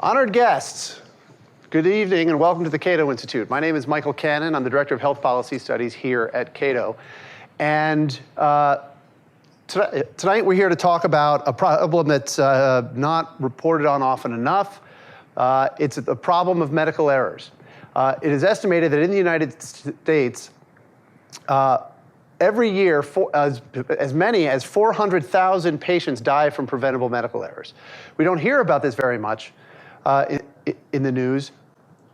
Honored guests, good evening and welcome to the Cato Institute. My name is Michael Cannon. I'm the Director of Health Policy Studies here at Cato. And tonight we're here to talk about a problem that's not reported on often enough. It's the problem of medical errors. It is estimated that in the United States, every year, as many as 400,000 patients die from preventable medical errors. We don't hear about this very much in the news.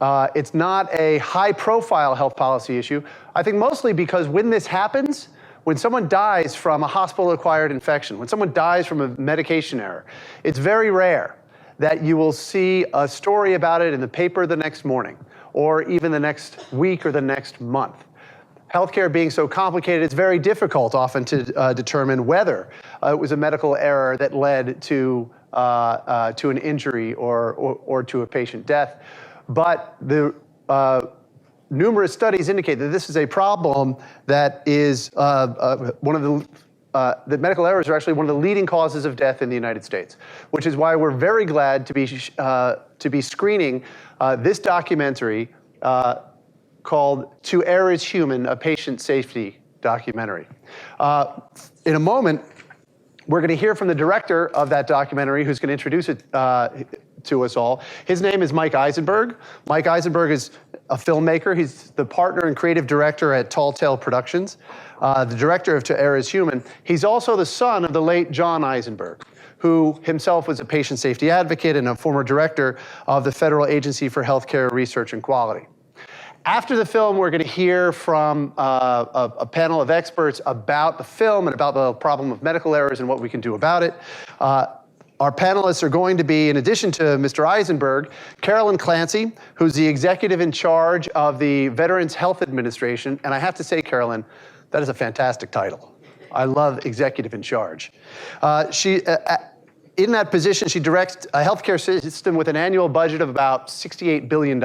It's not a high-profile health policy issue, I think mostly because when this happens, when someone dies from a hospital-acquired infection, when someone dies from a medication error, it's very rare that you will see a story about it in the paper the next morning, or even the next week or the next month. Healthcare being so complicated, it's very difficult often to determine whether it was a medical error that led to an injury or to a patient death. But the numerous studies indicate that this is a problem that is that medical errors are actually one of the leading causes of death in the United States, which is why we're very glad to be screening this documentary called To Err is Human, a patient safety documentary. In a moment, we're going to hear from the director of that documentary, who's going to introduce it to us all. His name is Mike Eisenberg. Mike Eisenberg is a filmmaker. He's the partner and creative director at Tall Tale Productions, the director of To Err is Human. He's also the son of the late John Eisenberg, who himself was a patient safety advocate and a former director of the Federal Agency for Healthcare Research and Quality. After the film, we're going to hear from a panel of experts about the film and about the problem of medical errors and what we can do about it. Our panelists are going to be, in addition to Mr. Eisenberg, Carolyn Clancy, who's the executive in charge of the Veterans Health Administration. And I have to say, Carolyn, that is a fantastic title. I love executive in charge. In that position, she directs a healthcare system with an annual budget of about $68 billion.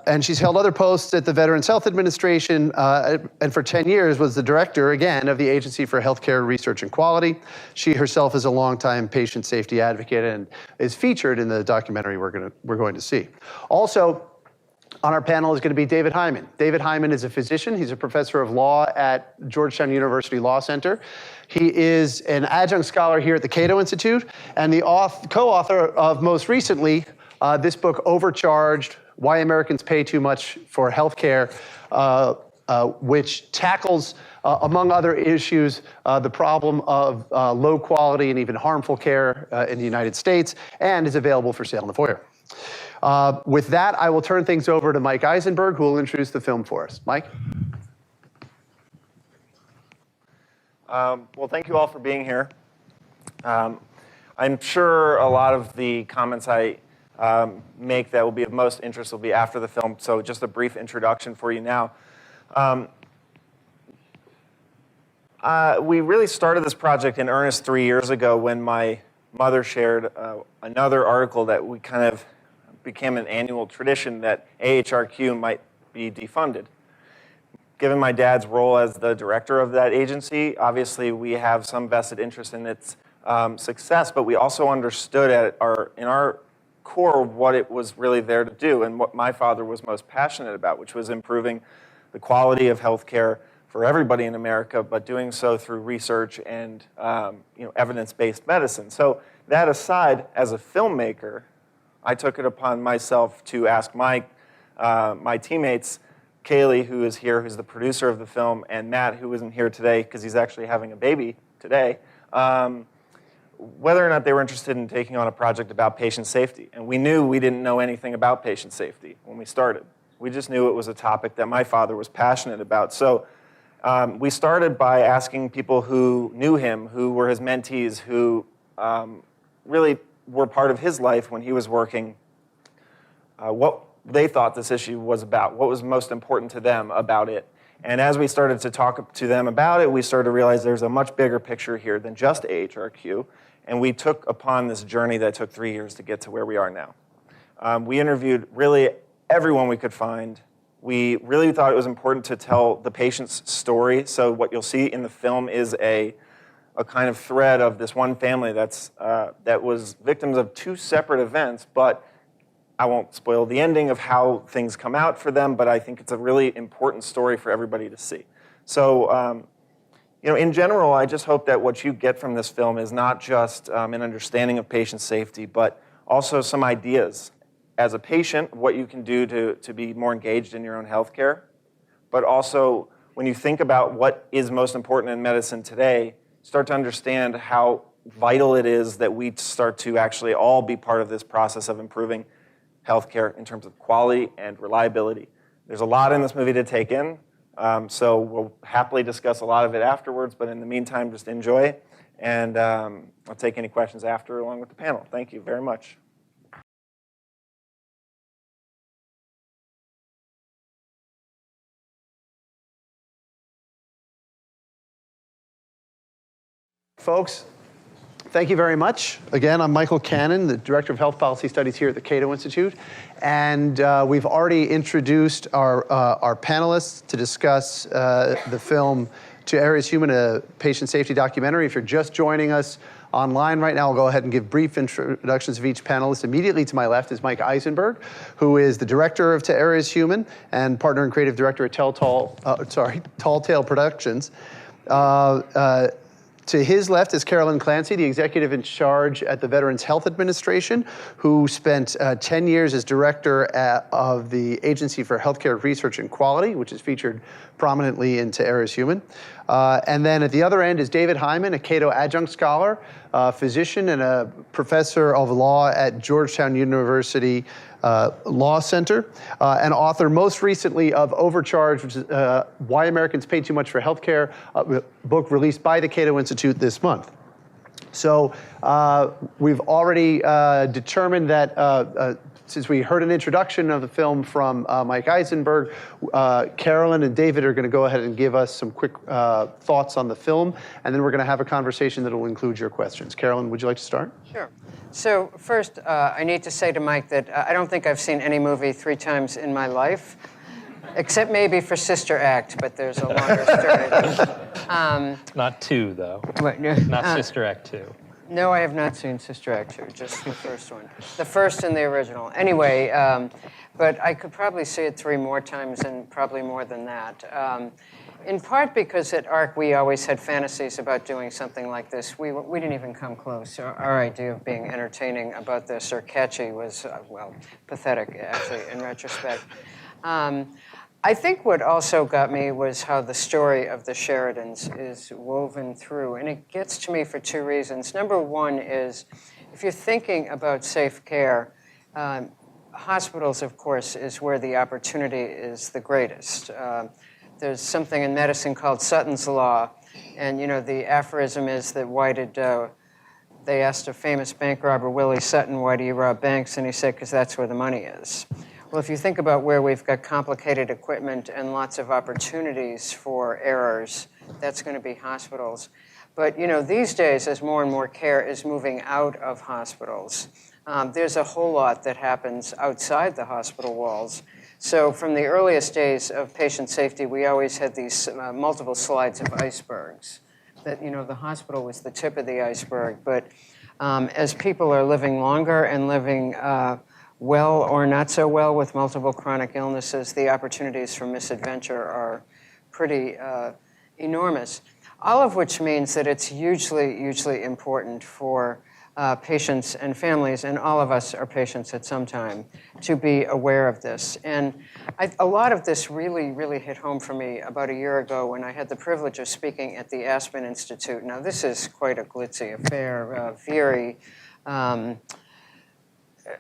And she's held other posts at the Veterans Health Administration, and for 10 years was the director, again, of the Agency for Healthcare Research and Quality. She herself is a longtime patient safety advocate and is featured in the documentary we're going to see. Also, on our panel is going to be David Hyman. David Hyman is a physician. He's a professor of law at Georgetown University Law Center. He is an adjunct scholar here at the Cato Institute and the co-author of, most recently, this book, Overcharged: Why Americans Pay Too Much for Healthcare, which tackles, among other issues, the problem of low quality and even harmful care in the United States, and is available for sale in the foyer. With that, I will turn things over to Mike Eisenberg, who will introduce the film for us. Mike? Well, thank you all for being here. I'm sure a lot of the comments I make that will be of most interest will be after the film, so just a brief introduction for you now. We really started this project in earnest 3 years ago when my mother shared another article that we kind of became an annual tradition that AHRQ might be defunded. Given my dad's role as the director of that agency, obviously we have some vested interest in its success, but we also understood in our core what it was really there to do and what my father was most passionate about, which was improving the quality of healthcare for everybody in America, but doing so through research and evidence-based medicine. So that aside, as a filmmaker, I took it upon myself to ask my teammates, Kaylee, who is here, who's the producer of the film, and Matt, who isn't here today because he's actually having a baby today, whether or not they were interested in taking on a project about patient safety. And we knew we didn't know anything about patient safety when we started. We just knew it was a topic that my father was passionate about. So we started by asking people who knew him, who were his mentees, who really were part of his life when he was working, what they thought this issue was about, what was most important to them about it. And as we started to talk to them about it, we started to realize there's a much bigger picture here than just AHRQ. And we took upon this journey that took 3 years to get to where we are now. We interviewed really everyone we could find. We really thought it was important to tell the patient's story. So what you'll see in the film is a a kind of thread of this one family that was victims of two separate events, but I won't spoil the ending of how things come out for them, but I think it's a really important story for everybody to see. So, in general, I just hope that what you get from this film is not just an understanding of patient safety, but also some ideas as a patient, what you can do to be more engaged in your own healthcare, but also when you think about what is most important in medicine today, start to understand how vital it is that we start to actually all be part of this process of improving healthcare in terms of quality and reliability. There's a lot in this movie to take in, so we'll happily discuss a lot of it afterwards, but in the meantime, just enjoy, and I'll take any questions after along with the panel. Thank you very much. Folks, thank you very much. Again, I'm Michael Cannon, the Director of Health Policy Studies here at the Cato Institute. And we've already introduced our panelists to discuss the film To Err is Human, a patient safety documentary. If you're just joining us online right now, I'll go ahead and give brief introductions of each panelist. Immediately to my left is Mike Eisenberg, who is the director of To Err is Human and partner and creative director at Tall Tale Productions. To his left is Carolyn Clancy, the executive in charge at the Veterans Health Administration, who spent 10 years as director of the Agency for Healthcare Research and Quality, which is featured prominently in To Err is Human. And then at the other end is David Hyman, a Cato adjunct scholar, physician, and a professor of law at Georgetown University Law Center, and author most recently of Overcharge, which is Why Americans Pay Too Much for Healthcare, a book released by the Cato Institute this month. So we've already determined that since we heard an introduction of the film from Mike Eisenberg, Carolyn and David are going to go ahead and give us some quick thoughts on the film, and then we're going to have a conversation that will include your questions. Carolyn, would you like to start? Sure. So first, I need to say to Mike that I don't think I've seen any movie 3 times in my life, except maybe for Sister Act, but there's a longer story. Not 2, though. What, Not Sister Act 2. No, I have not seen Sister Act 2, just the first one. The first and the original. Anyway, but I could probably see it 3 more times and probably more than that. In part because at ARC we always had fantasies about doing something like this. We didn't even come close. Our idea of being entertaining about this or catchy was, well, pathetic, actually, in retrospect. I think what also got me was how the story of the Sheridans is woven through, and it gets to me for 2 reasons. Number one is, if you're thinking about safe care, hospitals, of course, is where the opportunity is the greatest. There's something in medicine called Sutton's Law, and the aphorism is that why did they asked a famous bank robber, Willie Sutton, why do you rob banks? And he said, because that's where the money is. Well, if you think about where we've got complicated equipment and lots of opportunities for errors, that's going to be hospitals. But these days, as more and more care is moving out of hospitals, there's a whole lot that happens outside the hospital walls. So from the earliest days of patient safety, we always had these multiple slides of icebergs. That the hospital was the tip of the iceberg. But as people are living longer and living well or not so well with multiple chronic illnesses, the opportunities for misadventure are pretty enormous. All of which means that it's hugely important for patients and families, and all of us are patients at some time, to be aware of this. And a lot of this really hit home for me about a year ago when I had the privilege of speaking at the Aspen Institute. Now, this is quite a glitzy affair, very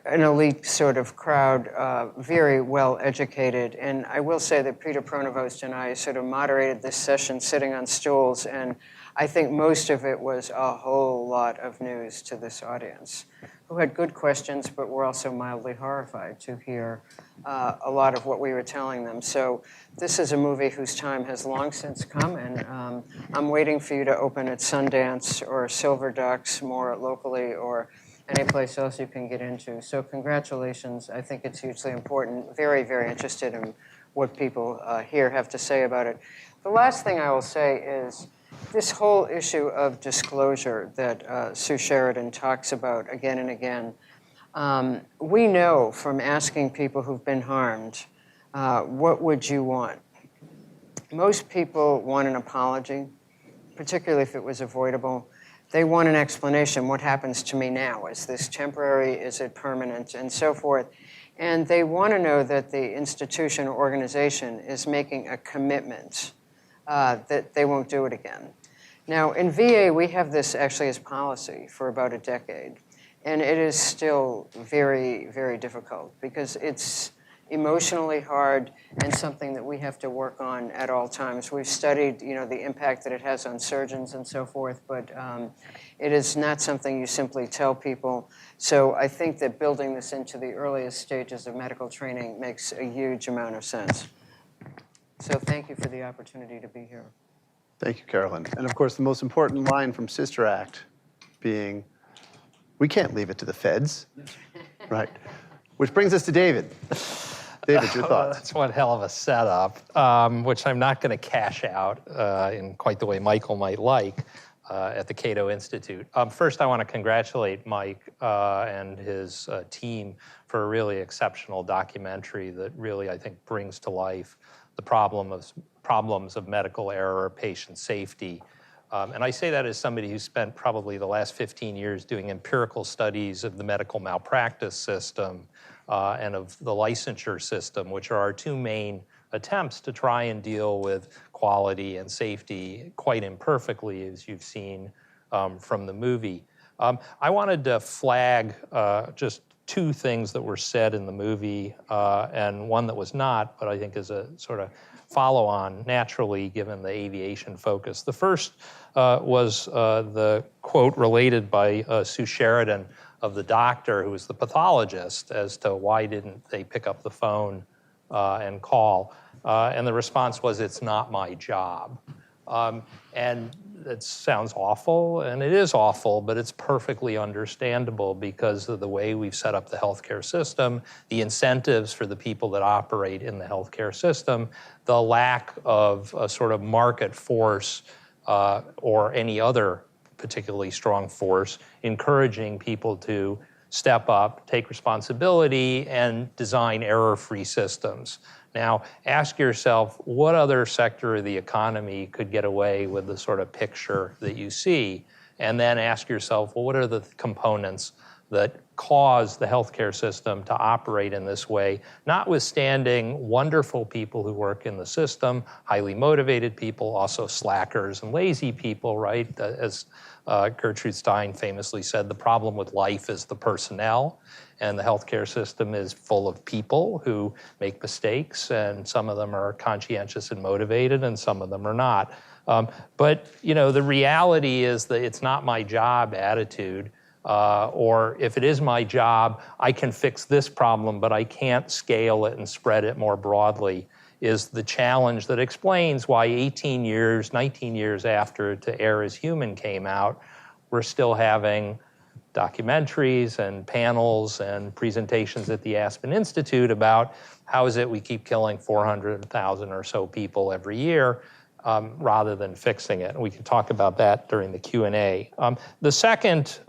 an elite sort of crowd, very well educated. And I will say that Peter Pronovost and I sort of moderated this session sitting on stools, and I think most of it was a whole lot of news to this audience, who had good questions, but were also mildly horrified to hear a lot of what we were telling them. So this is a movie whose time has long since come, and I'm waiting for you to open at Sundance or Silver Ducks more locally, or any place else you can get into. So congratulations. I think it's hugely important. Very interested in what people here have to say about it. The last thing I will say is this whole issue of disclosure that Sue Sheridan talks about again and again, we know from asking people who've been harmed, what would you want? Most people want an apology, particularly if it was avoidable. They want an explanation. What happens to me now? Is this temporary? Is it permanent? And so forth. And they want to know that the institution or organization is making a commitment that they won't do it again. Now, in VA, we have this actually as policy for about a decade. And it is still very, very difficult because it's emotionally hard and something that we have to work on at all times. We've studied, the impact that it has on surgeons and so forth, but it is not something you simply tell people. So I think that building this into the earliest stages of medical training makes a huge amount of sense. So thank you for the opportunity to be here. Thank you, Carolyn. And of course, the most important line from Sister Act being, we can't leave it to the feds, right? Which brings us to David. David, your thoughts? That's one hell of a setup, which I'm not going to cash out in quite the way Michael might like at the Cato Institute. First, I want to congratulate Mike and his team for a really exceptional documentary that really, I think, brings to life the problems of medical error, patient safety. And I say that as somebody who spent probably the last 15 years doing empirical studies of the medical malpractice system and of the licensure system, which are our two main attempts to try and deal with quality and safety quite imperfectly, as you've seen from the movie. I wanted to flag just two things that were said in the movie and one that was not, but I think is a sort of follow-on naturally given the aviation focus. The first was the quote related by Sue Sheridan of the doctor who was the pathologist as to why didn't they pick up the phone and call. And the response was, it's not my job. And it sounds awful, and it is awful, but it's perfectly understandable because of the way we've set up the healthcare system, the incentives for the people that operate in the healthcare system, the lack of a sort of market force or any other particularly strong force encouraging people to step up, take responsibility, and design error-free systems. Now, ask yourself, what other sector of the economy could get away with the sort of picture that you see? And then ask yourself, well, what are the components that cause the healthcare system to operate in this way, notwithstanding wonderful people who work in the system, highly motivated people, also slackers and lazy people, right? As Gertrude Stein famously said, the problem with life is the personnel, and the healthcare system is full of people who make mistakes, and some of them are conscientious and motivated, and some of them are not. But the reality is that it's not my job attitude, or if it is my job, I can fix this problem, but I can't scale it and spread it more broadly, is the challenge that explains why 19 years after To Err Is Human came out, we're still having documentaries and panels and presentations at the Aspen Institute about how is it we keep killing 400,000 or so people every year rather than fixing it. And we can talk about that during the Q&A. The second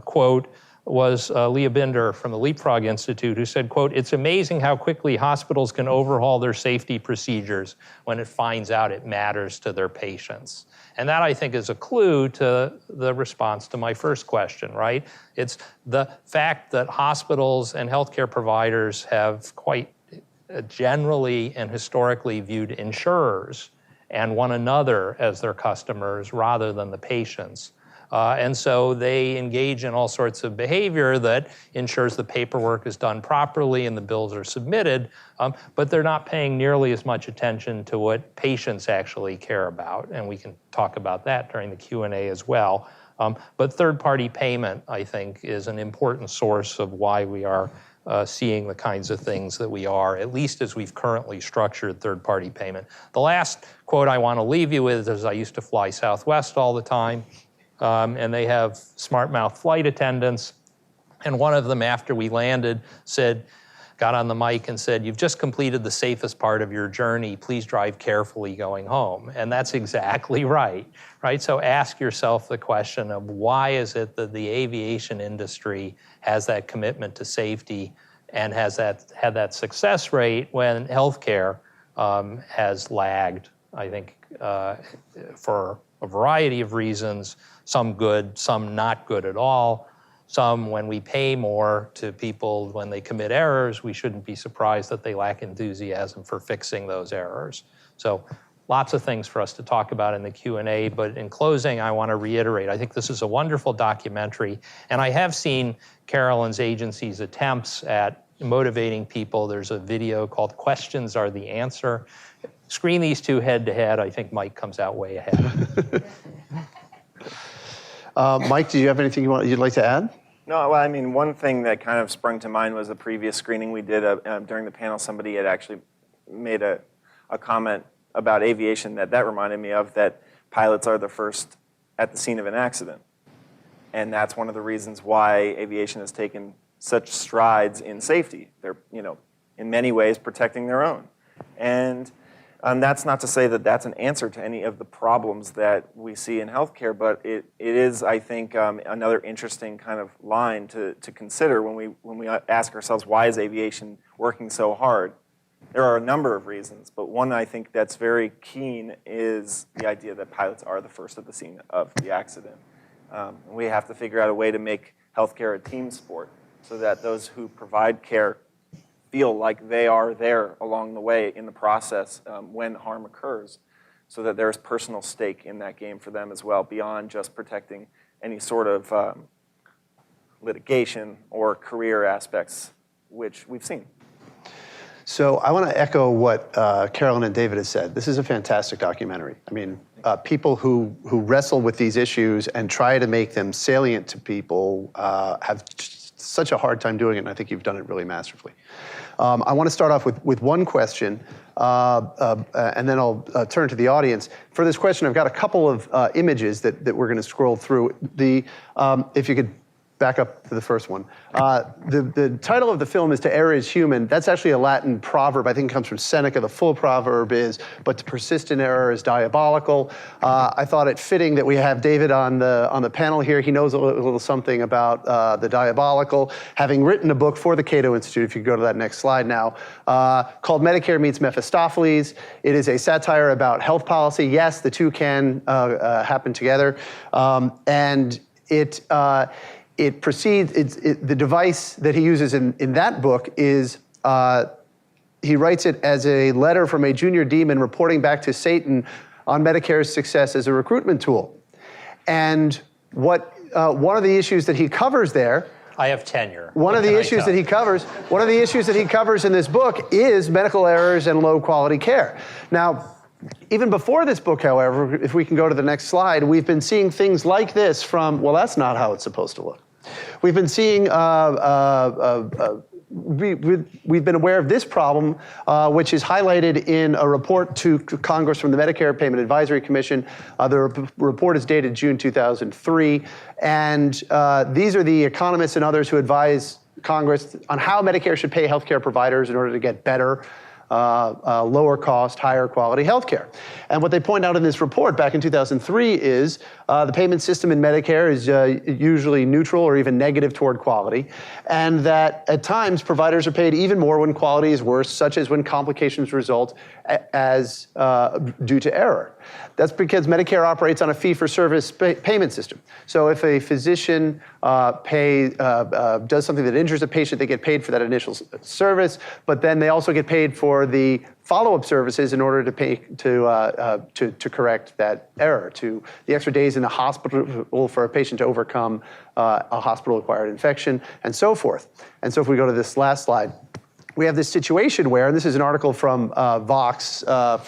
quote was Leah Binder from the Leapfrog Institute, who said, quote, "It's amazing how quickly hospitals can overhaul their safety procedures when it finds out it matters to their patients." And that, I think, is a clue to the response to my first question, right? It's the fact that hospitals and healthcare providers have quite generally and historically viewed insurers and one another as their customers rather than the patients. And so they engage in all sorts of behavior that ensures the paperwork is done properly and the bills are submitted, but they're not paying nearly as much attention to what patients actually care about. And we can talk about that during the Q&A as well. But third-party payment, I think, is an important source of why we are seeing the kinds of things that we are, at least as we've currently structured third-party payment. The last quote I want to leave you with is I used to fly Southwest all the time. And they have smart mouth flight attendants. And one of them, after we landed, said, got on the mic and said, "You've just completed the safest part of your journey. Please drive carefully going home." And that's exactly right, right? So ask yourself the question of why is it that the aviation industry has that commitment to safety and has had that success rate when healthcare has lagged, I think, for a variety of reasons, some good, some not good at all. Some, when we pay more to people when they commit errors, we shouldn't be surprised that they lack enthusiasm for fixing those errors. So lots of things for us to talk about in the Q&A, but in closing, I want to reiterate, I think this is a wonderful documentary, and I have seen Carolyn's agency's attempts at motivating people. There's a video called Questions Are the Answer. Screen these two head to head, I think Mike comes out way ahead. Mike, do you have anything you'd like to add? No, well, I mean, one thing that kind of sprung to mind was a previous screening we did during the panel. Somebody had actually made a comment about aviation that reminded me of, that pilots are the first at the scene of an accident. And that's one of the reasons why aviation has taken such strides in safety. They're, in many ways protecting their own. And that's not to say that that's an answer to any of the problems that we see in healthcare, but it is, I think, another interesting kind of line to consider when we ask ourselves, why is aviation working so hard? There are a number of reasons, but one I think that's very keen is the idea that pilots are the first at the scene of the accident. We have to figure out a way to make healthcare a team sport so that those who provide care feel like they are there along the way in the process when harm occurs, so that there's personal stake in that game for them as well, beyond just protecting any sort of litigation or career aspects, which we've seen. So I want to echo what Carolyn and David have said. This is a fantastic documentary. I mean, people who wrestle with these issues and try to make them salient to people have such a hard time doing it, and I think you've done it really masterfully. I want to start off with one question, and then I'll turn to the audience. For this question, I've got a couple of images that we're going to scroll through. If you could back up to the first one. The title of the film is To Err is Human. That's actually a Latin proverb. I think it comes from Seneca. The full proverb is, "But to persist in error is diabolical." I thought it fitting that we have David on the panel here. He knows a little something about the diabolical, having written a book for the Cato Institute, if you go to that next slide now, called Medicare Meets Mephistopheles. It is a satire about health policy. Yes, the two can happen together. And it proceeds, the device that he uses in that book is, he writes it as a letter from a junior demon reporting back to Satan on Medicare's success as a recruitment tool. And one of the issues that he covers there, I have tenure. one of the issues that he covers in this book is medical errors and low quality care. Now, even before this book, however, if we can go to the next slide, we've been seeing things like this from, well, that's not how it's supposed to look. We've been seeing, we've been aware of this problem, which is highlighted in a report to Congress from the Medicare Payment Advisory Commission. The report is dated June 2003. And these are the economists and others who advise Congress on how Medicare should pay healthcare providers in order to get better, lower cost, higher quality healthcare. And what they point out in this report back in 2003 is the payment system in Medicare is usually neutral or even negative toward quality, and that at times providers are paid even more when quality is worse, such as when complications result as due to error. That's because Medicare operates on a fee-for-service payment system. So if a physician does something that injures a patient, they get paid for that initial service, but then they also get paid for the follow-up services in order to pay to correct that error, to the extra days in the hospital for a patient to overcome a hospital-acquired infection, and so forth. And so if we go to this last slide, we have this situation where, and this is an article from Vox Sarah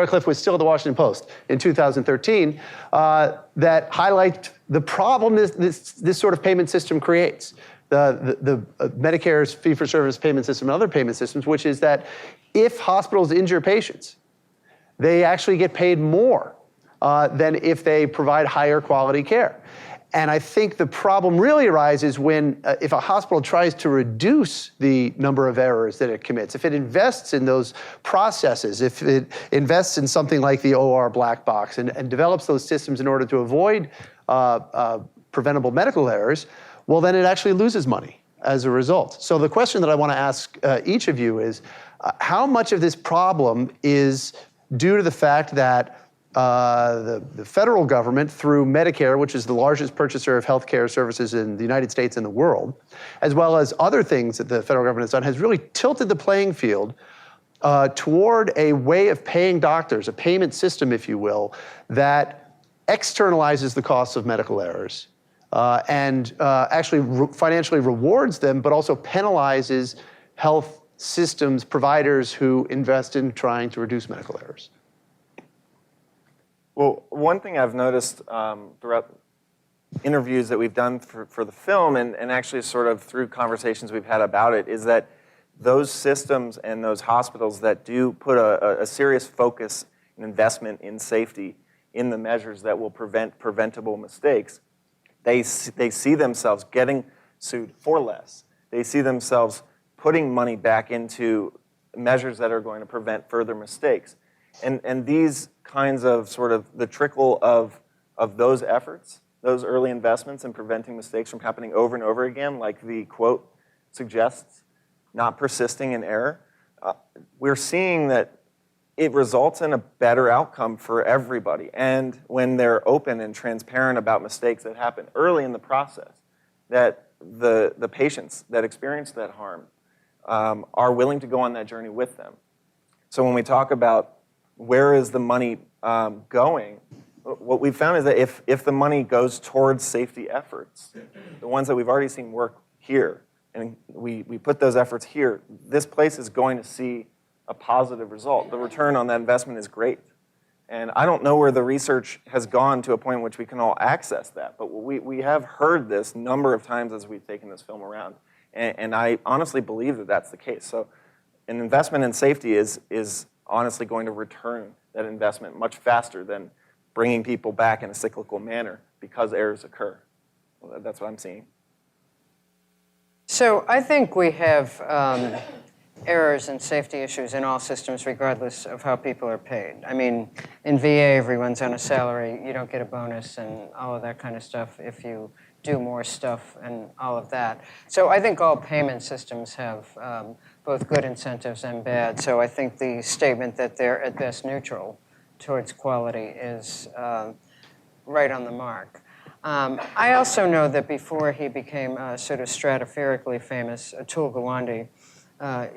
Cliff was still at the Washington Post in 2013, that highlight the problem this sort of payment system creates. The Medicare's fee-for-service payment system and other payment systems, which is that if hospitals injure patients, they actually get paid more than if they provide higher quality care. And I think the problem really arises when, if a hospital tries to reduce the number of errors that it commits, if it invests in those processes, if it invests in something like the OR black box and develops those systems in order to avoid preventable medical errors, well, then it actually loses money as a result. So the question that I want to ask each of you is, how much of this problem is due to the fact that the federal government, through Medicare, which is the largest purchaser of healthcare services in the United States and the world, as well as other things that the federal government has done, has really tilted the playing field toward a way of paying doctors, a payment system, if you will, that externalizes the costs of medical errors and actually financially rewards them, but also penalizes health systems providers who invest in trying to reduce medical errors. Well, one thing I've noticed throughout interviews that we've done for the film and actually sort of through conversations we've had about it is that those systems and those hospitals that do put a serious focus and investment in safety in the measures that will prevent preventable mistakes, they see themselves getting sued for less. They see themselves putting money back into measures that are going to prevent further mistakes. And these kinds of sort of the trickle of those efforts, those early investments in preventing mistakes from happening over and over again, like the quote suggests, not persisting in error, we're seeing that it results in a better outcome for everybody. And when they're open and transparent about mistakes that happen early in the process, that the patients that experience that harm are willing to go on that journey with them. So when we talk about where is the money going, what we've found is that if the money goes towards safety efforts, the ones that we've already seen work here, and we put those efforts here, this place is going to see a positive result. The return on that investment is great. And I don't know where the research has gone to a point in which we can all access that, but we have heard this number of times as we've taken this film around. And I honestly believe that that's the case. So an investment in safety is honestly going to return that investment much faster than bringing people back in a cyclical manner because errors occur. Well, that's what I'm seeing. So I think we have errors and safety issues in all systems regardless of how people are paid. I mean, in VA, everyone's on a salary. You don't get a bonus and all of that kind of stuff if you do more stuff and all of that. So I think all payment systems have both good incentives and bad. So I think the statement that they're at best neutral towards quality is right on the mark. I also know that before he became sort of stratospherically famous, Atul Gawande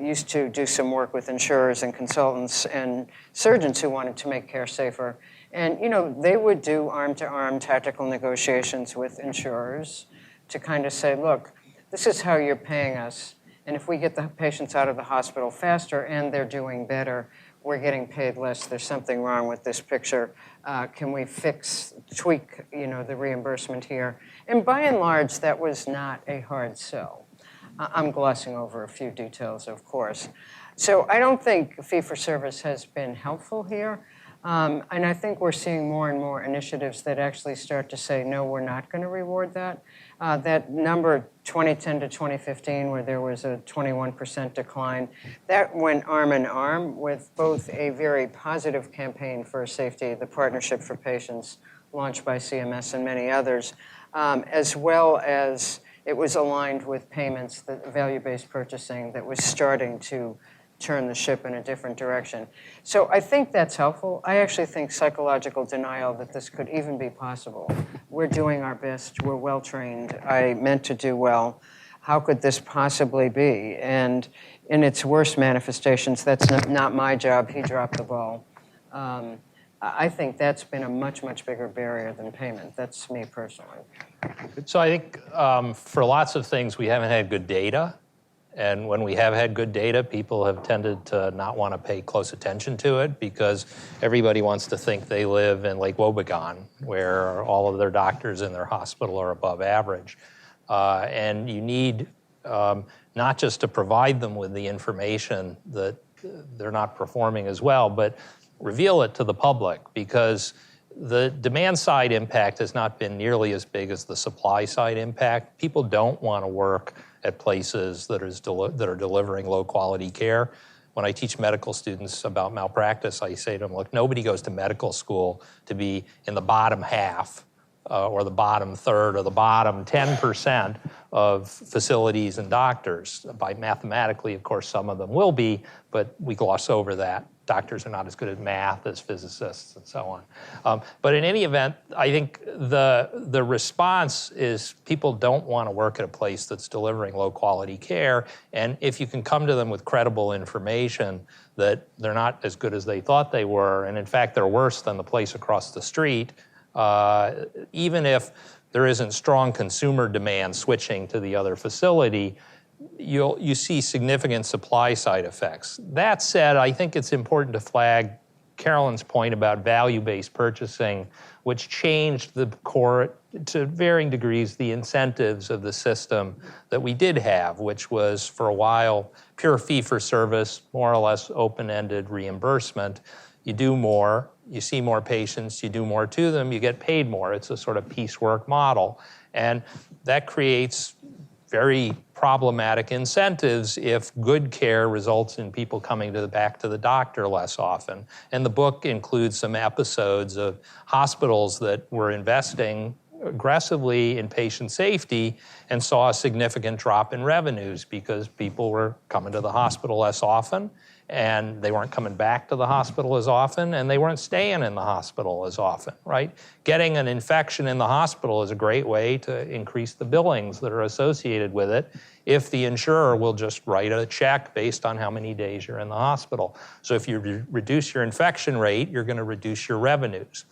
used to do some work with insurers and consultants and surgeons who wanted to make care safer. And, you know, they would do arm-to-arm tactical negotiations with insurers to kind of say, look, this is how you're paying us. And if we get the patients out of the hospital faster and they're doing better, we're getting paid less. There's something wrong with this picture. Can we tweak, you know, the reimbursement here? And by and large, that was not a hard sell. I'm glossing over a few details, of course. So I don't think fee-for-service has been helpful here. And I think we're seeing more and more initiatives that actually start to say, no, we're not going to reward that. That number 2010 to 2015, where there was a 21% decline, that went arm in arm with both a very positive campaign for safety, the Partnership for Patients, launched by CMS and many others, as well as it was aligned with payments, the value-based purchasing that was starting to turn the ship in a different direction. So I think that's helpful. I actually think psychological denial that this could even be possible. We're doing our best. We're well-trained. I meant to do well. How could this possibly be? And in its worst manifestations, that's not my job. He dropped the ball. I think that's been a much, much bigger barrier than payment. That's me personally. So I think for lots of things, we haven't had good data. And when we have had good data, people have tended to not want to pay close attention to it because everybody wants to think they live in Lake Wobegon, where all of their doctors in their hospital are above average. And you need not just to provide them with the information that they're not performing as well, but reveal it to the public, because the demand side impact has not been nearly as big as the supply side impact. People don't want to work at places that are delivering low quality care. When I teach medical students about malpractice, I say to them, look, nobody goes to medical school to be in the bottom half or the bottom third or the bottom 10% of facilities and doctors. By mathematically, of course, some of them will be, but we gloss over that. Doctors are not as good at math as physicists and so on. But in any event, I think the response is people don't want to work at a place that's delivering low quality care. And if you can come to them with credible information that they're not as good as they thought they were, and in fact, they're worse than the place across the street, even if there isn't strong consumer demand switching to the other facility, you see significant supply side effects. That said, I think it's important to flag Carolyn's point about value-based purchasing, which changed the core, to varying degrees, the incentives of the system that we did have, which was for a while pure fee-for-service, more or less open-ended reimbursement. You do more, you see more patients, you do more to them, you get paid more. It's a sort of piecework model. And that creates very problematic incentives if good care results in people coming back to the doctor less often. And the book includes some episodes of hospitals that were investing aggressively in patient safety and saw a significant drop in revenues because people were coming to the hospital less often, and they weren't coming back to the hospital as often, and they weren't staying in the hospital as often, right? Getting an infection in the hospital is a great way to increase the billings that are associated with it if the insurer will just write a check based on how many days you're in the hospital. So if you reduce your infection rate, you're going to reduce your revenues.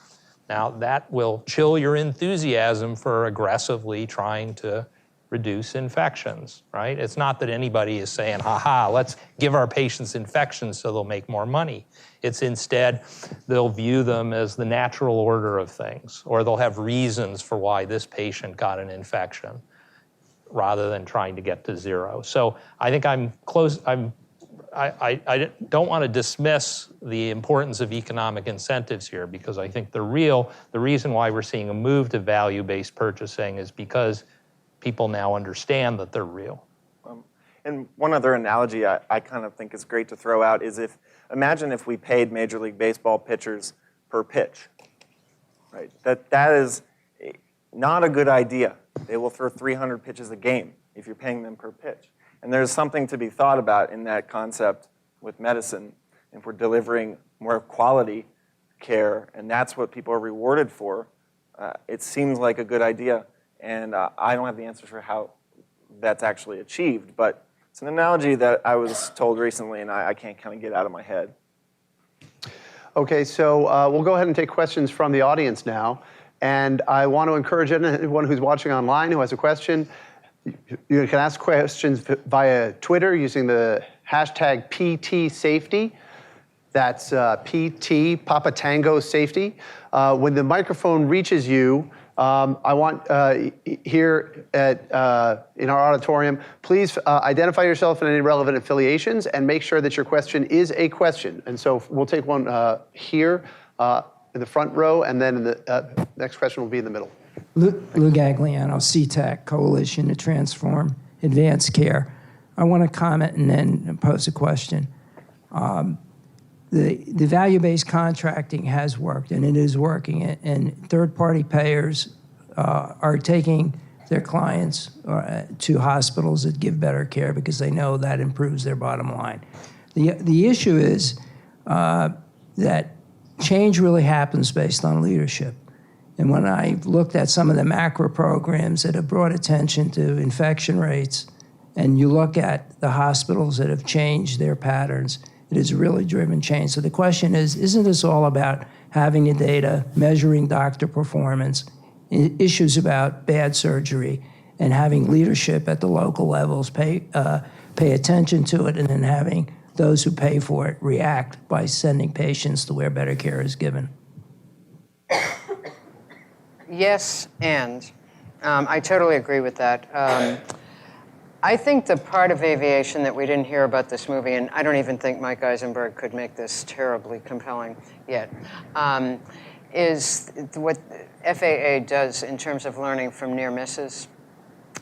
Now, that will chill your enthusiasm for aggressively trying to reduce infections, right? It's not that anybody is saying, let's give our patients infections so they'll make more money. It's instead, they'll view them as the natural order of things, or they'll have reasons for why this patient got an infection rather than trying to get to zero. So I think I don't want to dismiss the importance of economic incentives here, because I think the reason why we're seeing a move to value-based purchasing is because people now understand that they're real. And one other analogy I kind of think is great to throw out is imagine if we paid Major League Baseball pitchers per pitch, right? That is not a good idea. They will throw 300 pitches a game if you're paying them per pitch. And there's something to be thought about in that concept with medicine. If we're delivering more quality care, and that's what people are rewarded for, it seems like a good idea. And I don't have the answers for how that's actually achieved, but it's an analogy that I was told recently, and I can't kind of get out of my head. Okay, so we'll go ahead and take questions from the audience now. And I want to encourage anyone who's watching online who has a question, you can ask questions via Twitter using the hashtag PTSafety. That's PT, Papa Tango Safety. When the microphone reaches you, I want here in our auditorium, please identify yourself and any relevant affiliations and make sure that your question is a question. And so we'll take one here in the front row, and then the next question will be in the middle. Lou Gagliano, CTAC, Coalition to Transform Advanced Care. I want to comment and then pose a question. The value-based contracting has worked, and it is working, and third-party payers are taking their clients to hospitals that give better care because they know that improves their bottom line. The issue is that change really happens based on leadership. And when I looked at some of the macro programs that have brought attention to infection rates, and you look at the hospitals that have changed their patterns, it has really driven change. So the question is, isn't this all about having the data, measuring doctor performance, issues about bad surgery, and having leadership at the local levels pay attention to it, and then having those who pay for it react by sending patients to where better care is given? Yes, and I totally agree with that. I think the part of aviation that we didn't hear about this movie, and I don't even think Mike Eisenberg could make this terribly compelling yet, is what FAA does in terms of learning from near misses,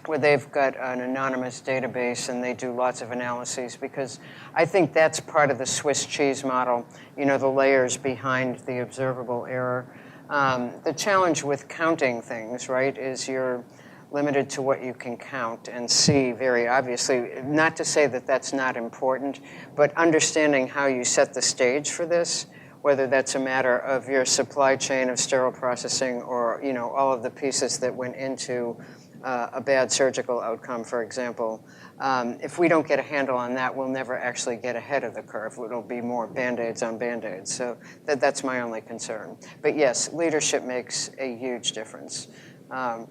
where they've got an anonymous database and they do lots of analyses, because I think that's part of the Swiss cheese model, the layers behind the observable error. The challenge with counting things, right, is you're limited to what you can count and see very obviously. Not to say that that's not important, but understanding how you set the stage for this, whether that's a matter of your supply chain of sterile processing or all of the pieces that went into a bad surgical outcome, for example. If we don't get a handle on that, we'll never actually get ahead of the curve. It'll be more Band-Aids on Band-Aids. So that's my only concern. But yes, leadership makes a huge difference.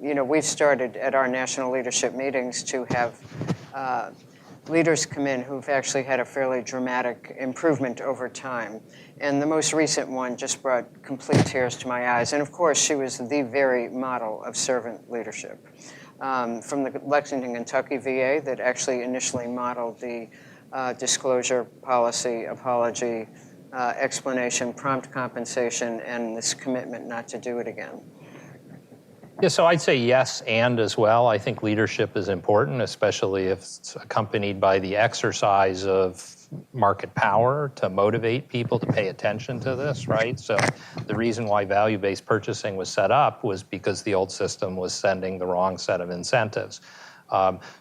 We've started at our national leadership meetings to have leaders come in who've actually had a fairly dramatic improvement over time. And the most recent one just brought complete tears to my eyes. And of course, she was the very model of servant leadership. From the Lexington, Kentucky VA that actually initially modeled the disclosure policy, apology, explanation, prompt compensation, and this commitment not to do it again. Yeah, so I'd say yes and as well. I think leadership is important, especially if it's accompanied by the exercise of market power to motivate people to pay attention to this, right? So the reason why value-based purchasing was set up was because the old system was sending the wrong set of incentives.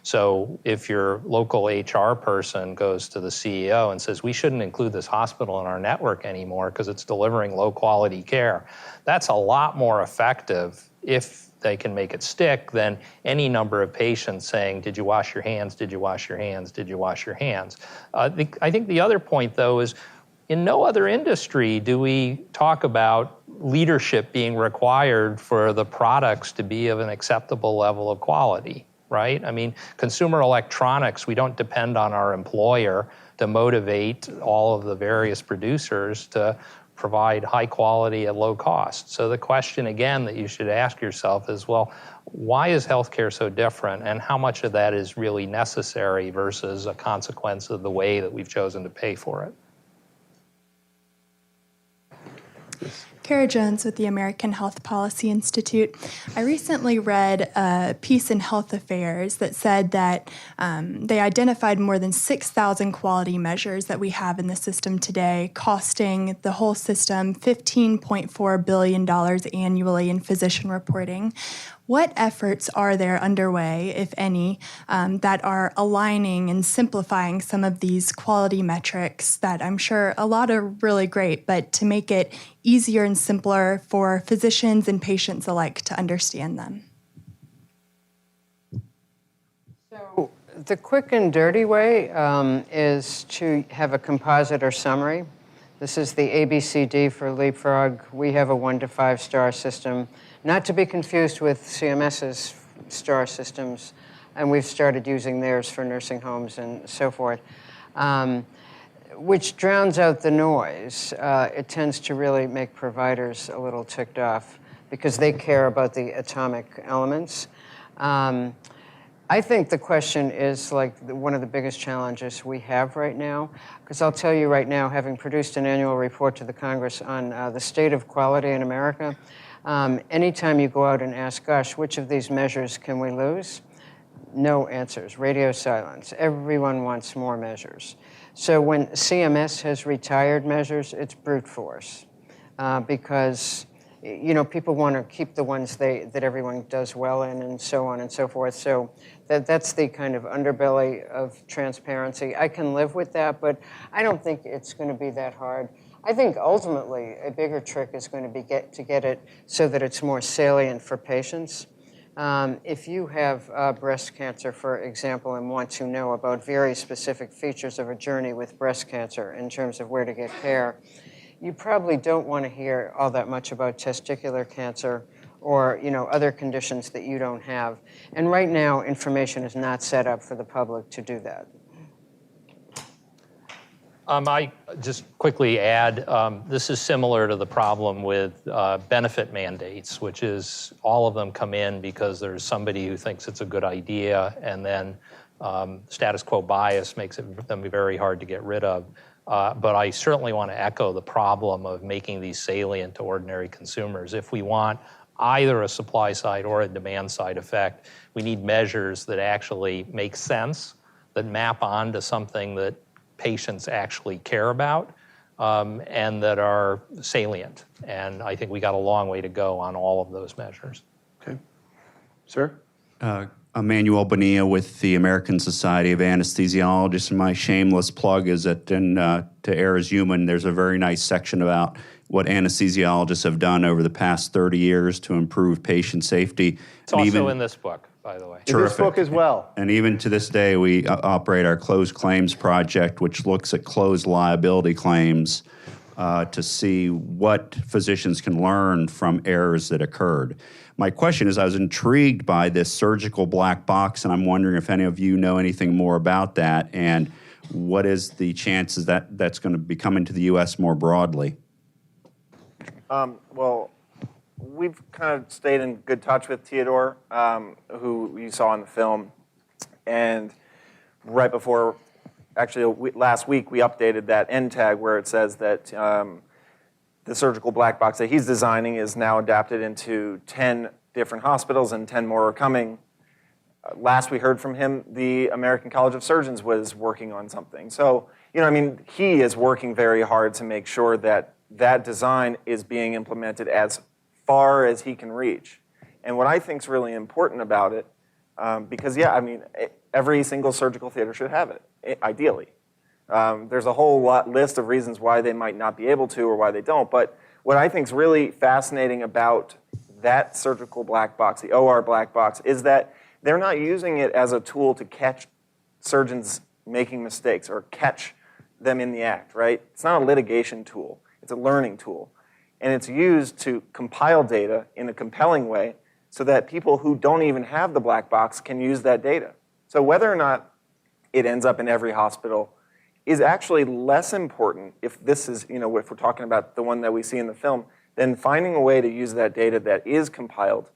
So if your local HR person goes to the CEO and says, we shouldn't include this hospital in our network anymore because it's delivering low quality care, that's a lot more effective if they can make it stick than any number of patients saying, did you wash your hands, did you wash your hands, did you wash your hands? I think the other point, though, is in no other industry do we talk about leadership being required for the products to be of an acceptable level of quality, right? I mean, consumer electronics, we don't depend on our employer to motivate all of the various producers to provide high quality at low cost. So the question again that you should ask yourself is, well, why is healthcare so different, and how much of that is really necessary versus a consequence of the way that we've chosen to pay for it? Kara Jones with the American Health Policy Institute. I recently read a piece in Health Affairs that said that they identified more than 6,000 quality measures that we have in the system today, costing the whole system $15.4 billion annually in physician reporting. What efforts are there underway, if any, that are aligning and simplifying some of these quality metrics that I'm sure a lot are really great, but to make it easier and simpler for physicians and patients alike to understand them? So the quick and dirty way is to have a composite or summary. This is the ABCD for Leapfrog. We have a 1 to 5 star system, not to be confused with CMS's star systems, and we've started using theirs for nursing homes and so forth, which drowns out the noise. It tends to really make providers a little ticked off because they care about the atomic elements. I think the question is one of the biggest challenges we have right now, because I'll tell you right now, having produced an annual report to the Congress on the state of quality in America, anytime you go out and ask, gosh, which of these measures can we lose? No answers, radio silence. Everyone wants more measures. So when CMS has retired measures, it's brute force because people want to keep the ones that everyone does well in and so on and so forth. So that's the kind of underbelly of transparency. I can live with that, but I don't think it's going to be that hard. I think ultimately a bigger trick is going to be to get it so that it's more salient for patients. If you have breast cancer, for example, and want to know about very specific features of a journey with breast cancer in terms of where to get care, you probably don't want to hear all that much about testicular cancer or other conditions that you don't have. And right now, information is not set up for the public to do that. I just quickly add, this is similar to the problem with benefit mandates, which is all of them come in because there's somebody who thinks it's a good idea, and then status quo bias makes them very hard to get rid of. But I certainly want to echo the problem of making these salient to ordinary consumers. If we want either a supply side or a demand side effect, we need measures that actually make sense, that map onto something that patients actually care about, and that are salient. And I think we got a long way to go on all of those measures. Okay. Sir? Emmanuel Bonilla with the American Society of Anesthesiologists, and my shameless plug is that in To Err is Human, there's a very nice section about what anesthesiologists have done over the past 30 years to improve patient safety. It's also in this book, by the way. In this book as well. And even to this day, we operate our closed claims project, which looks at closed liability claims to see what physicians can learn from errors that occurred. My question is, I was intrigued by this surgical black box, and I'm wondering if any of you know anything more about that, and what is the chances that that's going to be coming to the U.S. more broadly? Well, we've kind of stayed in good touch with Theodore, who you saw in the film. And right before, actually last week, we updated that end tag where it says that the surgical black box that he's designing is now adapted into 10 different hospitals, and 10 more are coming. Last we heard from him, the American College of Surgeons was working on something. So, he is working very hard to make sure that that design is being implemented as far as he can reach. And what I think is really important about it, because, every single surgical theater should have it, ideally. There's a whole list of reasons why they might not be able to or why they don't. But what I think is really fascinating about that surgical black box, the OR black box, is that they're not using it as a tool to catch surgeons making mistakes or catch them in the act, right? It's not a litigation tool. It's a learning tool. And it's used to compile data in a compelling way so that people who don't even have the black box can use that data. So whether or not it ends up in every hospital is actually less important if this is, if we're talking about the one that we see in the film, than finding a way to use that data that is compiled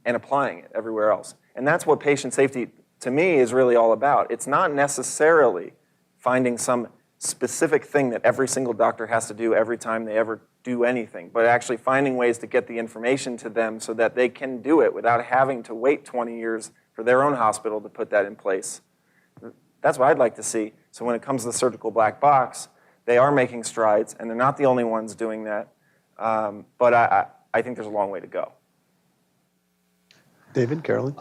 and applying it everywhere else. And that's what patient safety, to me, is really all about. It's not necessarily finding some specific thing that every single doctor has to do every time they ever do anything, but actually finding ways to get the information to them so that they can do it without having to wait 20 years for their own hospital to put that in place. That's what I'd like to see. So when it comes to the surgical black box, they are making strides, and they're not the only ones doing that. But I think there's a long way to go. David, Carolyn?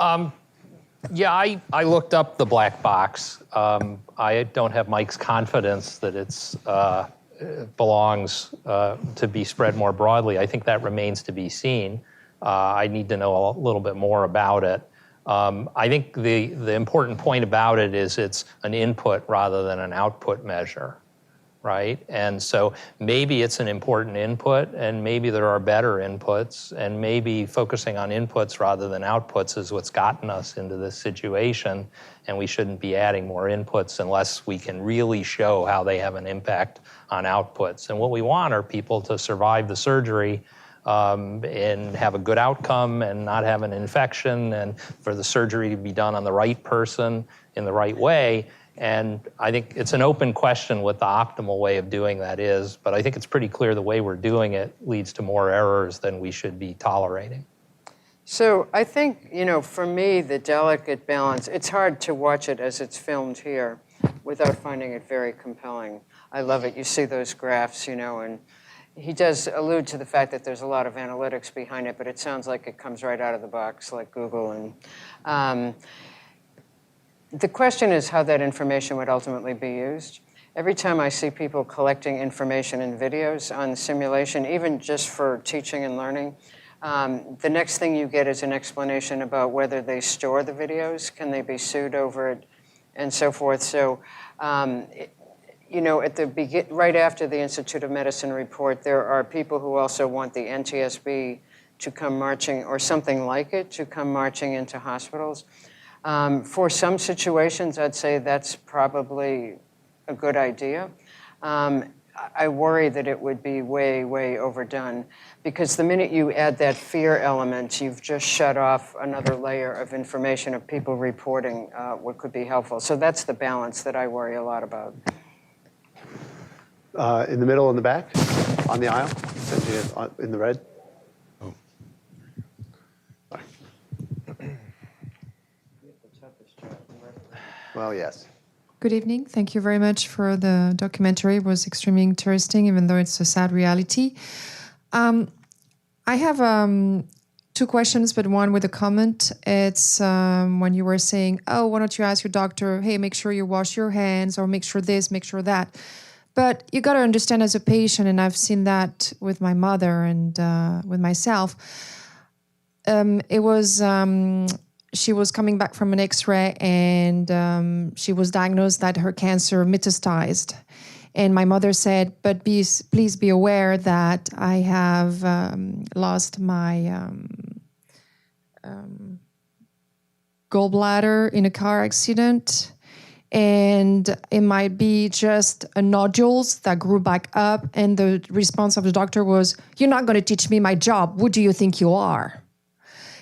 Yeah, I looked up the black box. I don't have Mike's confidence that it belongs to be spread more broadly. I think that remains to be seen. I need to know a little bit more about it. I think the important point about it is it's an input rather than an output measure, right? And so maybe it's an important input, and maybe there are better inputs, and maybe focusing on inputs rather than outputs is what's gotten us into this situation, and we shouldn't be adding more inputs unless we can really show how they have an impact on outputs. And what we want are people to survive the surgery and have a good outcome and not have an infection, and for the surgery to be done on the right person in the right way. And I think it's an open question what the optimal way of doing that is, but I think it's pretty clear the way we're doing it leads to more errors than we should be tolerating. So I think, for me, the delicate balance, it's hard to watch it as it's filmed here without finding it very compelling. I love it. You see those graphs, and he does allude to the fact that there's a lot of analytics behind it, but it sounds like it comes right out of the box, like Google. And the question is how that information would ultimately be used. Every time I see people collecting information in videos on simulation, even just for teaching and learning, the next thing you get is an explanation about whether they store the videos, can they be sued over it, and so forth. So, at the right after the Institute of Medicine report, there are people who also want the NTSB to come marching, or something like it, to come marching into hospitals. For some situations, I'd say that's probably a good idea. I worry that it would be way, way overdone, because the minute you add that fear element, you've just shut off another layer of information of people reporting what could be helpful. So that's the balance that I worry a lot about. In the middle, in the back, on the aisle, in the red. Well, yes. Good evening. Thank you very much for the documentary. It was extremely interesting, even though it's a sad reality. I have two questions, but one with a comment. It's when you were saying, oh, why don't you ask your doctor, hey, make sure you wash your hands, or make sure this, make sure that. But you got to understand as a patient, and I've seen that with my mother and with myself, she was coming back from an X-ray, and she was diagnosed that her cancer metastasized. And my mother said, but please be aware that I have lost my gallbladder in a car accident. And it might be just nodules that grew back up. And the response of the doctor was, you're not going to teach me my job. Who do you think you are?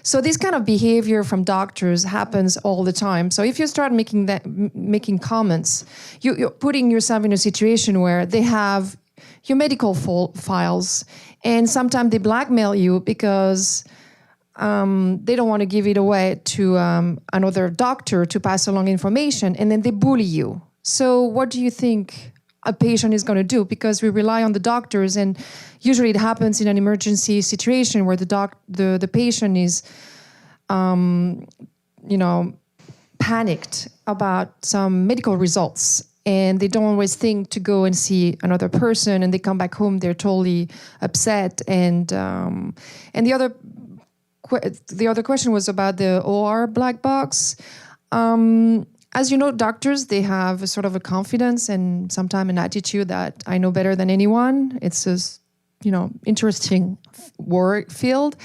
So this kind of behavior from doctors happens all the time. So if you start making comments, you're putting yourself in a situation where they have your medical files, and sometimes they blackmail you because they don't want to give it away to another doctor to pass along information, and then they bully you. So what do you think a patient is going to do? Because we rely on the doctors, and usually it happens in an emergency situation where the patient is, panicked about some medical results, and they don't always think to go and see another person, and they come back home, they're totally upset. And the other question was about the OR black box. As you know, doctors, they have a sort of a confidence and sometimes an attitude that I know better than anyone. It's a, interesting work field.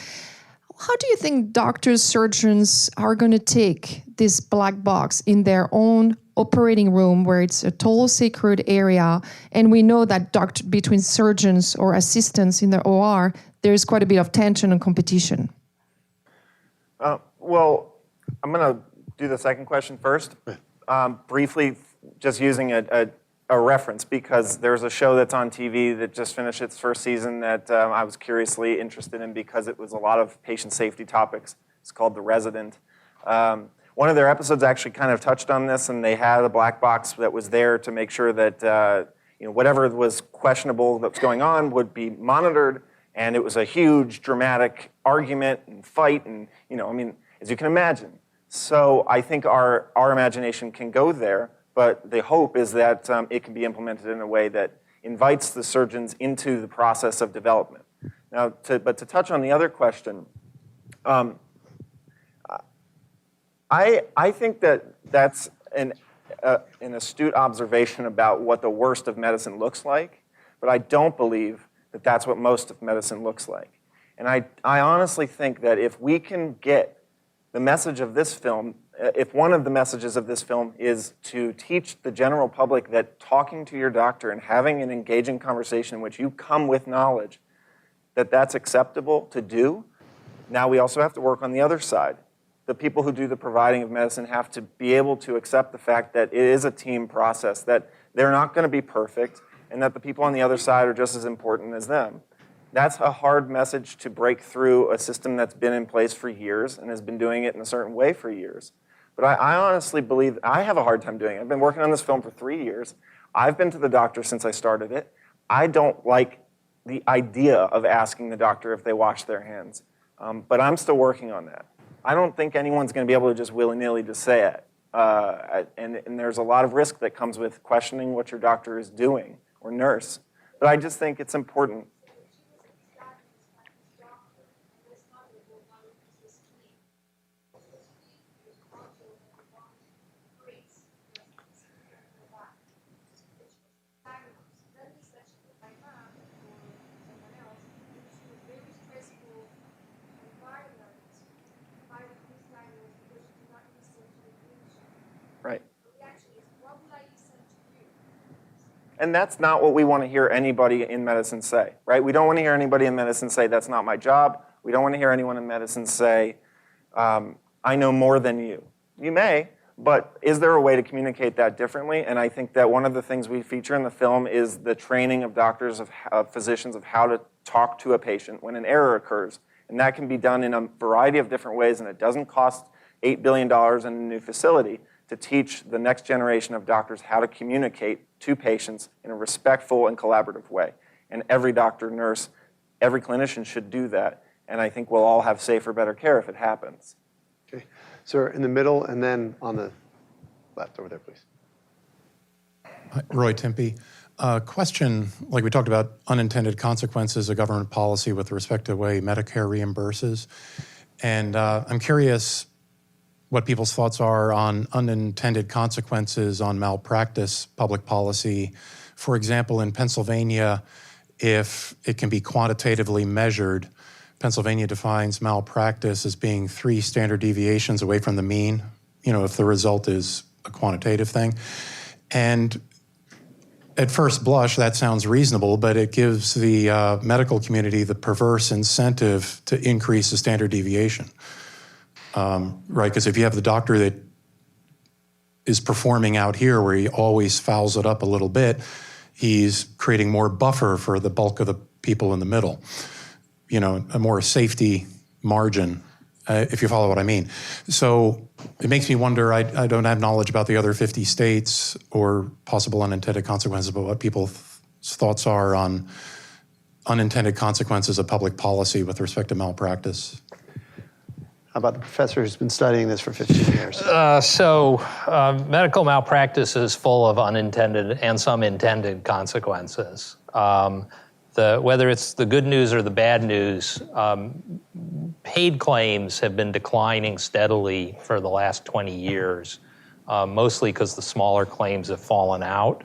How do you think doctors, surgeons are going to take this black box in their own operating room where it's a total sacred area? And we know that between surgeons or assistants in the OR, there's quite a bit of tension and competition. Well, I'm going to do the second question first. Briefly, just using a reference, because there's a show that's on TV that just finished its first season that I was curiously interested in because it was a lot of patient safety topics. It's called The Resident. One of their episodes actually kind of touched on this, and they had a black box that was there to make sure that whatever was questionable that was going on would be monitored. And it was a huge, dramatic argument and fight, and as you can imagine. So I think our imagination can go there, but the hope is that it can be implemented in a way that invites the surgeons into the process of development. Now, to touch on the other question, I think that's an astute observation about what the worst of medicine looks like, but I don't believe that that's what most of medicine looks like. And I honestly think that if we can get the message of this film, if one of the messages of this film is to teach the general public that talking to your doctor and having an engaging conversation in which you come with knowledge, that's acceptable to do, now we also have to work on the other side. The people who do the providing of medicine have to be able to accept the fact that it is a team process, that they're not going to be perfect, and that the people on the other side are just as important as them. That's a hard message to break through a system that's been in place for years and has been doing it in a certain way for years. But I honestly believe I have a hard time doing it. I've been working on this film for 3 years. I've been to the doctor since I started it. I don't like the idea of asking the doctor if they wash their hands. But I'm still working on that. I don't think anyone's going to be able to just willy-nilly just say it. And there's a lot of risk that comes with questioning what your doctor is doing or nurse. But I just think it's important. Right. And that's not what we want to hear anybody in medicine say, right? We don't want to hear anybody in medicine say, that's not my job. We don't want to hear anyone in medicine say, I know more than you. You may, But is there a way to communicate that differently? And I think that one of the things we feature in the film is the training of doctors, of physicians, of how to talk to a patient when an error occurs. And that can be done in a variety of different ways, and it doesn't cost $8 billion in a new facility to teach the next generation of doctors how to communicate to patients in a respectful and collaborative way. And every doctor, nurse, every clinician should do that. And I think we'll all have safer, better care if it happens. Okay. Sir, in the middle, and then on the left over there, please. Roy Timpe. Question, like we talked about unintended consequences of government policy with respect to the way Medicare reimburses. And I'm curious what people's thoughts are on unintended consequences on malpractice public policy. For example, in Pennsylvania, if it can be quantitatively measured, Pennsylvania defines malpractice as being 3 standard deviations away from the mean, if the result is a quantitative thing. And at first blush, that sounds reasonable, but it gives the medical community the perverse incentive to increase the standard deviation. Right, because if you have the doctor that is performing out here where he always fouls it up a little bit, he's creating more buffer for the bulk of the people in the middle. A more safety margin, if you follow what I mean. So it makes me wonder, I don't have knowledge about the other 50 states or possible unintended consequences, but what people's thoughts are on unintended consequences of public policy with respect to malpractice. How about the professor who's been studying this for 15 years? Medical malpractice is full of unintended and some intended consequences. Whether it's the good news or the bad news, paid claims have been declining steadily for the last 20 years, mostly because the smaller claims have fallen out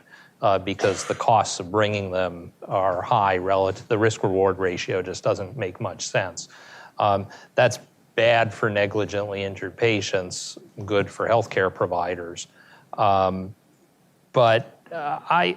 because the costs of bringing them are high relative. The risk-reward ratio just doesn't make much sense. That's bad for negligently injured patients, good for healthcare providers. But I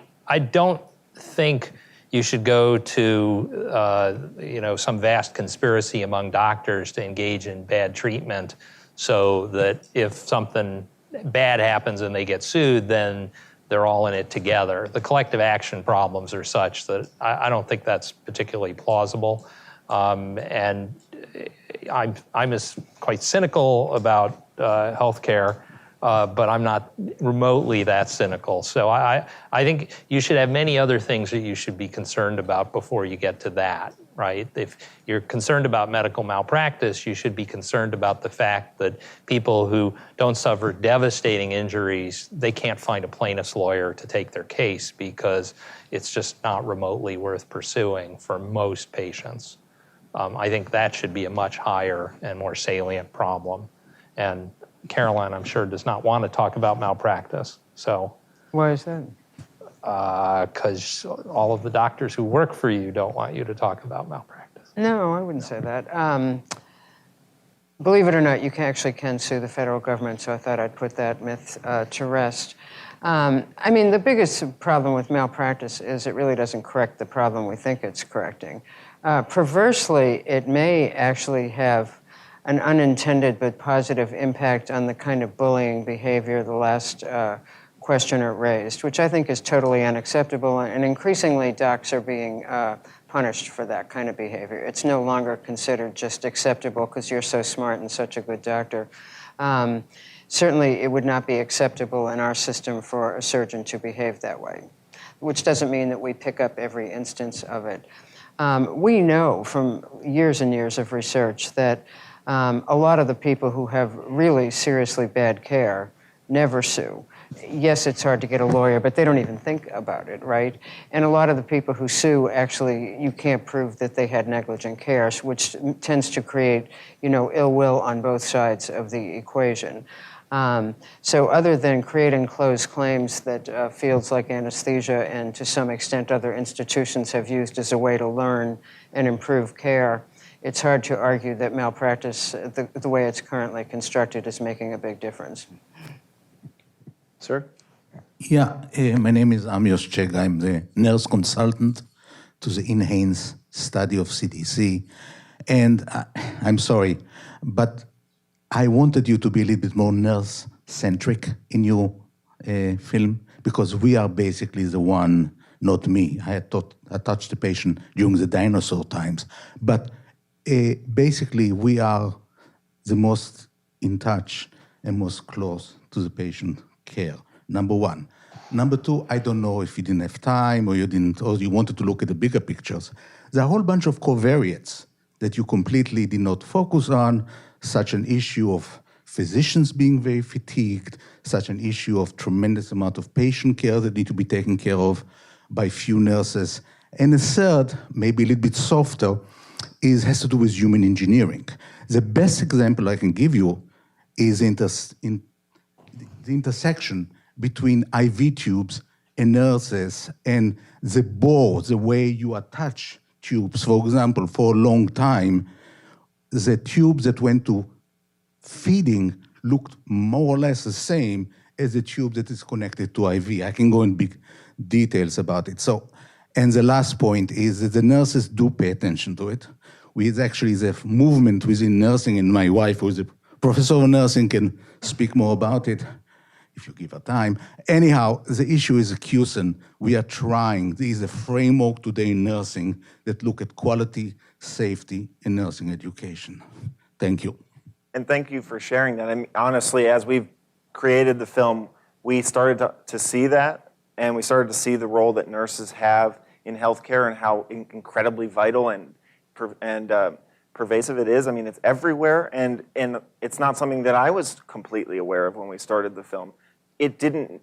don't think you should go to some vast conspiracy among doctors to engage in bad treatment so that if something bad happens and they get sued, then they're all in it together. The collective action problems are such that I don't think that's particularly plausible. And I'm quite cynical about healthcare, but I'm not remotely that cynical. So I think you should have many other things that you should be concerned about before you get to that, right? If you're concerned about medical malpractice, you should be concerned about the fact that people who don't suffer devastating injuries, they can't find a plaintiff's lawyer to take their case because it's just not remotely worth pursuing for most patients. I think that should be a much higher and more salient problem. And Caroline, I'm sure, does not want to talk about malpractice. So, Why is that? Because all of the doctors who work for you don't want you to talk about malpractice. No, I wouldn't say that. Believe it or not, you actually can sue the federal government, so I thought I'd put that myth to rest. The biggest problem with malpractice is it really doesn't correct the problem we think it's correcting. Perversely, it may actually have an unintended but positive impact on the kind of bullying behavior the last questioner raised, which I think is totally unacceptable, and increasingly docs are being punished for that kind of behavior. It's no longer considered just acceptable because you're so smart and such a good doctor. Certainly, it would not be acceptable in our system for a surgeon to behave that way, which doesn't mean that we pick up every instance of it. We know from years and years of research that a lot of the people who have really seriously bad care never sue. Yes, it's hard to get a lawyer, but they don't even think about it, right? And a lot of the people who sue, actually, you can't prove that they had negligent care, which tends to create, ill will on both sides of the equation. So other than creating closed claims that fields like anesthesia and to some extent other institutions have used as a way to learn and improve care, it's hard to argue that malpractice, the way it's currently constructed, is making a big difference. Sir? Yeah, my name is Amios Cheg. I'm the nurse consultant to the enhanced study of CDC. And I'm sorry, but I wanted you to be a little bit more nurse centric in your film, because we are basically the one, not me. I touched the patient during the dinosaur times, but basically we are the most in touch and most close to the patient care, number one. Number two, I don't know if you didn't have time or you wanted to look at the bigger pictures. There are a whole bunch of covariates that you completely did not focus on, such an issue of physicians being very fatigued, such an issue of tremendous amount of patient care that need to be taken care of by few nurses. And a third, maybe a little bit softer, has to do with human engineering. The best example I can give you is the intersection between IV tubes and nurses and the bore, the way you attach tubes. For example, for a long time, the tubes that went to feeding looked more or less the same as the tube that is connected to IV. I can go in big details about it. So, and the last point is that the nurses do pay attention to it. It's actually the movement within nursing, and my wife, who is a professor of nursing, can speak more about it if you give her time. Anyhow, the issue is CUSN. We are trying. There is a framework today in nursing that look at quality, safety, and nursing education. Thank you. And thank you for sharing that. I mean, honestly, as we've created the film, we started to see that, and we started to see the role that nurses have in healthcare and how incredibly vital and pervasive it is. I mean, it's everywhere, and it's not something that I was completely aware of when we started the film. It didn't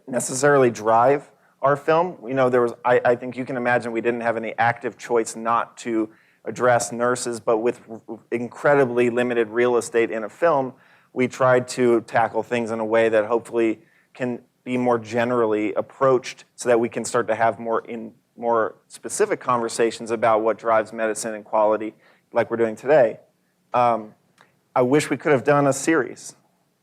necessarily drive our film. You know, there was. I think you can imagine we didn't have any active choice not to address nurses, but with incredibly limited real estate in a film, we tried to tackle things in a way that hopefully can be more generally approached so that we can start to have more specific conversations about what drives medicine and quality like we're doing today. I wish we could have done a series.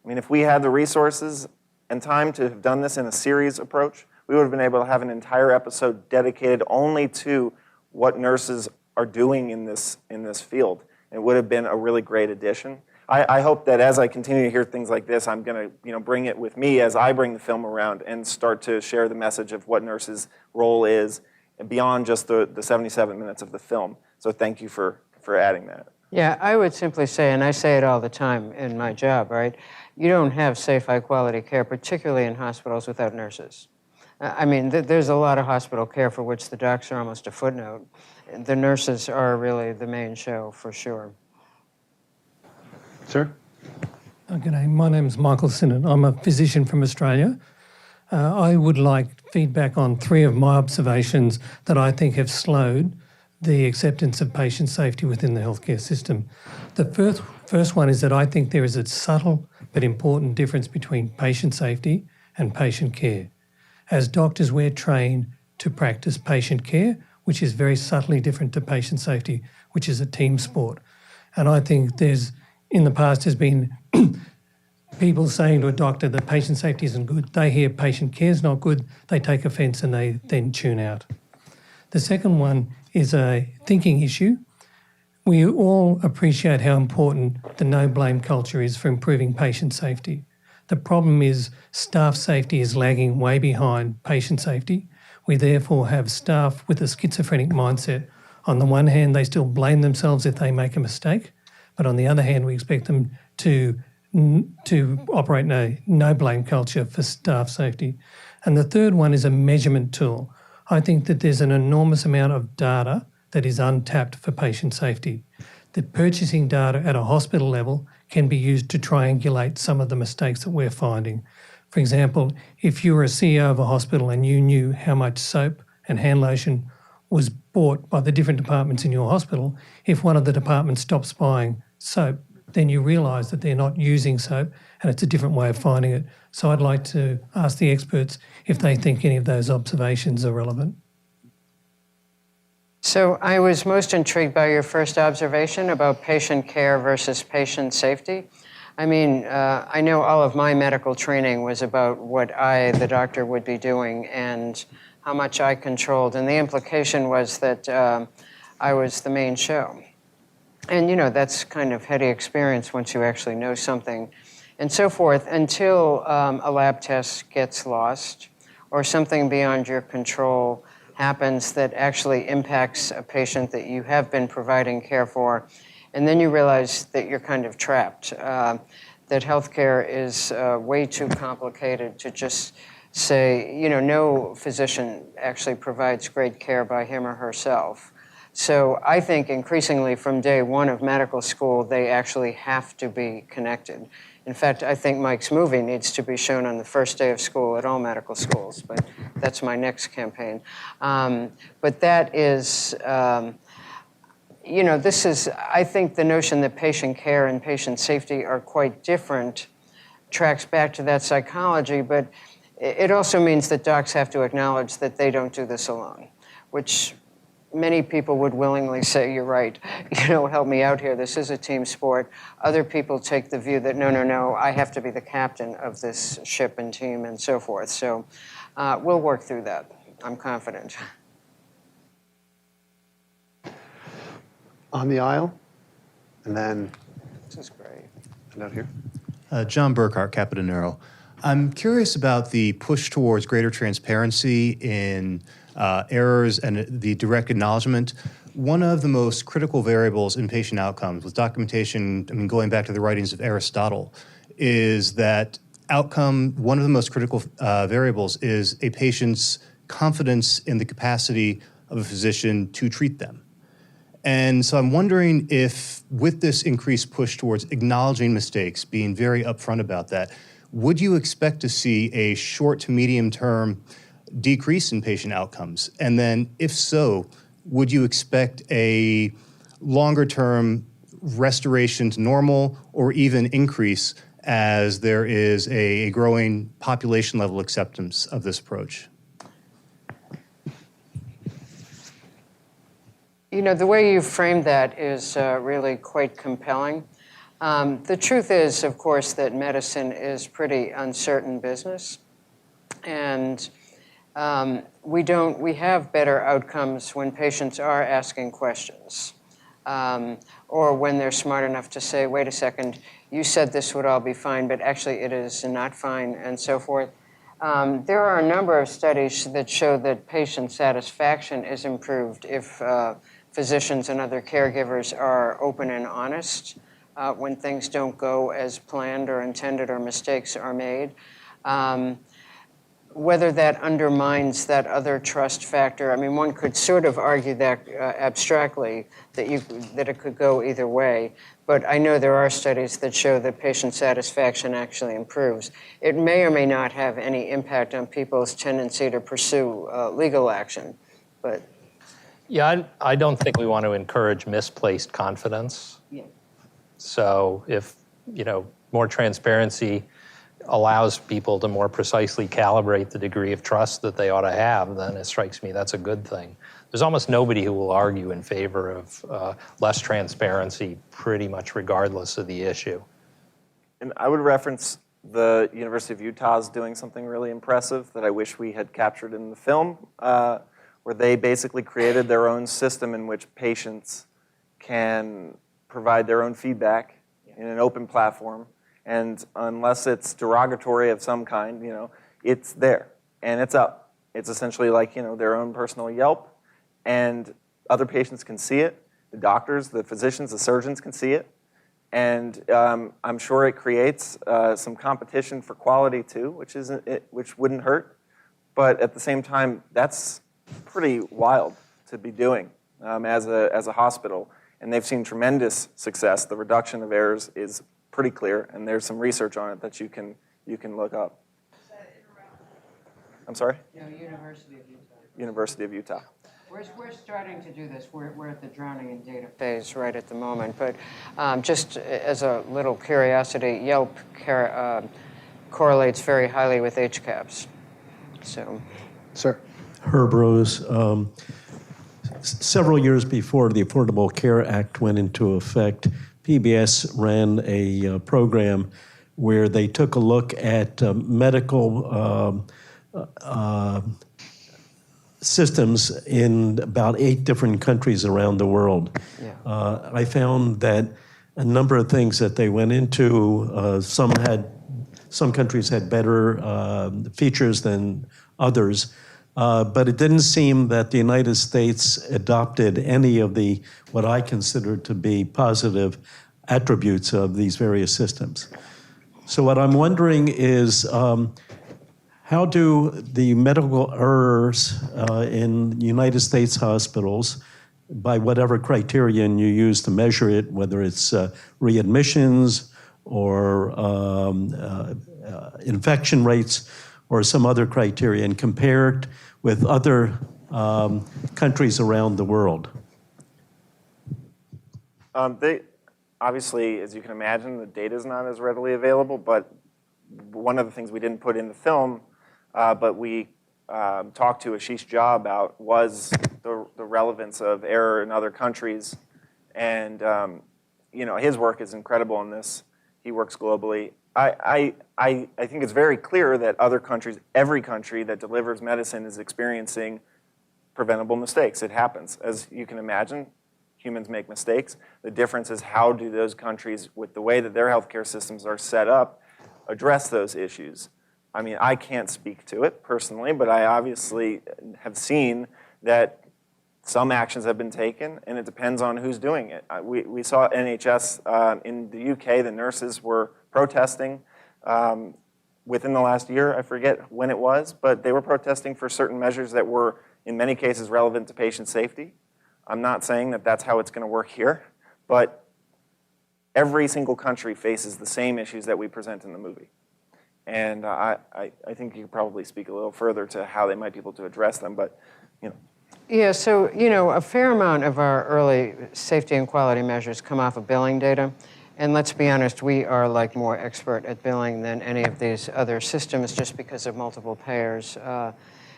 I mean, if we had the resources and time to have done this in a series approach, we would have been able to have an entire episode dedicated only to what nurses are doing in this field. It would have been a really great addition. I hope that as I continue to hear things like this, I'm going to bring it with me as I bring the film around and start to share the message of what nurses' role is beyond just the 77 minutes of the film. So thank you for adding that. Yeah, I would simply say, and I say it all the time in my job, right? You don't have safe, high-quality care, particularly in hospitals, without nurses. I mean, there's a lot of hospital care for which the docs are almost a footnote. The nurses are really the main show, for sure. Sir? G'day, my name's Michael Sinnott. I'm a physician from Australia. I would like feedback on 3 of my observations that I think have slowed the acceptance of patient safety within the healthcare system. The first one is that I think there is a subtle but important difference between patient safety and patient care. As doctors, we're trained to practice patient care, which is very subtly different to patient safety, which is a team sport. And I think in the past has been people saying to a doctor that patient safety isn't good. They hear patient care is not good, they take offence and they then tune out. The second one is a thinking issue. We all appreciate how important the no-blame culture is for improving patient safety. The problem is staff safety is lagging way behind patient safety. We therefore have staff with a schizophrenic mindset. On the one hand, they still blame themselves if they make a mistake, but on the other hand, we expect them to operate in a no-blame culture for staff safety. And the third one is a measurement tool. I think that there's an enormous amount of data that is untapped for patient safety. The purchasing data at a hospital level can be used to triangulate some of the mistakes that we're finding. For example, if you were a CEO of a hospital and you knew how much soap and hand lotion was bought by the different departments in your hospital, if one of the departments stops buying soap, then you realise that they're not using soap and it's a different way of finding it. So I'd like to ask the experts if they think any of those observations are relevant. So I was most intrigued by your first observation about patient care versus patient safety. I mean, I know all of my medical training was about what I, the doctor, would be doing and how much I controlled. And the implication was that I was the main show. And, that's kind of heady experience once you actually know something and so forth, until a lab test gets lost or something beyond your control happens that actually impacts a patient that you have been providing care for. And then you realize that you're kind of trapped, that healthcare is way too complicated to just say, no physician actually provides great care by him or herself. So I think increasingly from day one of medical school, they actually have to be connected. In fact, I think Mike's movie needs to be shown on the first day of school at all medical schools, but that's my next campaign. But that is, this is, I think the notion that patient care and patient safety are quite different tracks back to that psychology, but it also means that docs have to acknowledge that they don't do this alone, which many people would willingly say, you're right, help me out here, this is a team sport. Other people take the view that, no, I have to be the captain of this ship and team and so forth. So we'll work through that, I'm confident. On the aisle, and then This is great. and out here. John Burkhart, Capita Neuro. I'm curious about the push towards greater transparency in errors and the direct acknowledgement. One of the most critical variables in patient outcomes with documentation, going back to the writings of Aristotle, is that one of the most critical variables is a patient's confidence in the capacity of a physician to treat them. And so I'm wondering if, with this increased push towards acknowledging mistakes, being very upfront about that, would you expect to see a short to medium term decrease in patient outcomes? And then, if so, would you expect a longer term restoration to normal or even increase as there is a growing population level acceptance of this approach? The way you framed that is really quite compelling. The truth is, of course, that medicine is pretty uncertain business. And we have better outcomes when patients are asking questions, or when they're smart enough to say, wait a second, you said this would all be fine, but actually it is not fine, and so forth. There are a number of studies that show that patient satisfaction is improved if physicians and other caregivers are open and honest when things don't go as planned or intended or mistakes are made. Whether that undermines that other trust factor, one could sort of argue that abstractly, that it could go either way. But I know there are studies that show that patient satisfaction actually improves. It may or may not have any impact on people's tendency to pursue legal action, but. Yeah, I don't think we want to encourage misplaced confidence. Yeah. So if, more transparency allows people to more precisely calibrate the degree of trust that they ought to have, then it strikes me that's a good thing. There's almost nobody who will argue in favor of less transparency, pretty much regardless of the issue. And I would reference the University of Utah's doing something really impressive that I wish we had captured in the film, where they basically created their own system in which patients can provide their own feedback in an open platform. And unless it's derogatory of some kind, it's there and it's up. It's essentially like, their own personal Yelp, and other patients can see it. The doctors, the physicians, the surgeons can see it. And I'm sure it creates some competition for quality too, which wouldn't hurt. But at the same time, that's pretty wild to be doing as a hospital. And they've seen tremendous success. The reduction of errors is pretty clear, and there's some research on it that you can look up. I'm sorry? No, University of Utah. University of Utah. We're starting to do this. We're at the drowning in data phase right at the moment. But just as a little curiosity, Yelp correlates very highly with HCAHPS. So, Sir. Herb Rose. Several years before the Affordable Care Act went into effect, PBS ran a program where they took a look at medical systems in about 8 different countries around the world. Yeah. I found that a number of things that they went into. Some countries had better features than others, but it didn't seem that the United States adopted any of the what I consider to be positive attributes of these various systems. So what I'm wondering is, how do the medical errors in United States hospitals, by whatever criterion you use to measure it, whether it's readmissions or infection rates or some other criterion, compared with other countries around the world? Obviously, as you can imagine, the data is not as readily available, but one of the things we didn't put in the film, but we talked to Ashish Jha about, was the relevance of error in other countries. And his work is incredible in this. He works globally. I think it's very clear that other countries, every country that delivers medicine is experiencing preventable mistakes. It happens. As you can imagine, humans make mistakes. The difference is, how do those countries, with the way that their healthcare systems are set up, address those issues? I mean, I can't speak to it personally, but I obviously have seen that some actions have been taken, and it depends on who's doing it. We saw NHS in the UK, the nurses were protesting within the last year. I forget when it was, but they were protesting for certain measures that were, in many cases, relevant to patient safety. I'm not saying that that's how it's going to work here, but every single country faces the same issues that we present in the movie. And I think you could probably speak a little further to how they might be able to address them, but, Yeah, so, a fair amount of our early safety and quality measures come off of billing data. And let's be honest, we are more expert at billing than any of these other systems, just because of multiple payers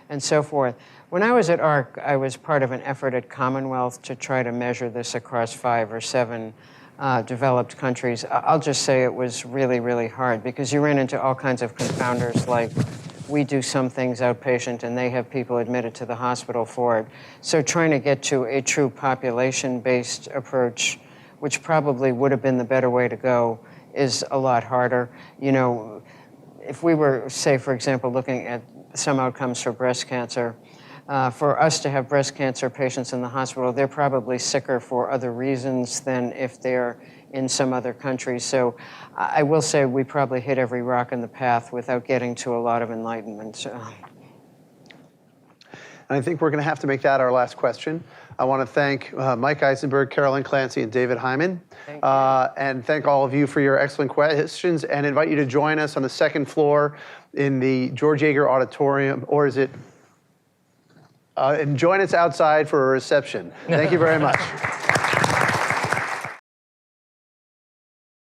and so forth. When I was at ARC, I was part of an effort at Commonwealth to try to measure this across 5 or 7 developed countries. I'll just say it was really, really hard, because you ran into all kinds of confounders, like we do some things outpatient and they have people admitted to the hospital for it. So trying to get to a true population-based approach, which probably would have been the better way to go, is a lot harder. If we were, say, for example, looking at some outcomes for breast cancer, for us to have breast cancer patients in the hospital, they're probably sicker for other reasons than if they're in some other country. So I will say we probably hit every rock in the path without getting to a lot of enlightenment. And I think we're going to have to make that our last question. I want to thank Mike Eisenberg, Carolyn Clancy, and David Hyman. And thank all of you for your excellent questions, and invite you to join us on the second floor in the George Yeager Auditorium, or is it? And join us outside for a reception. Thank you very much.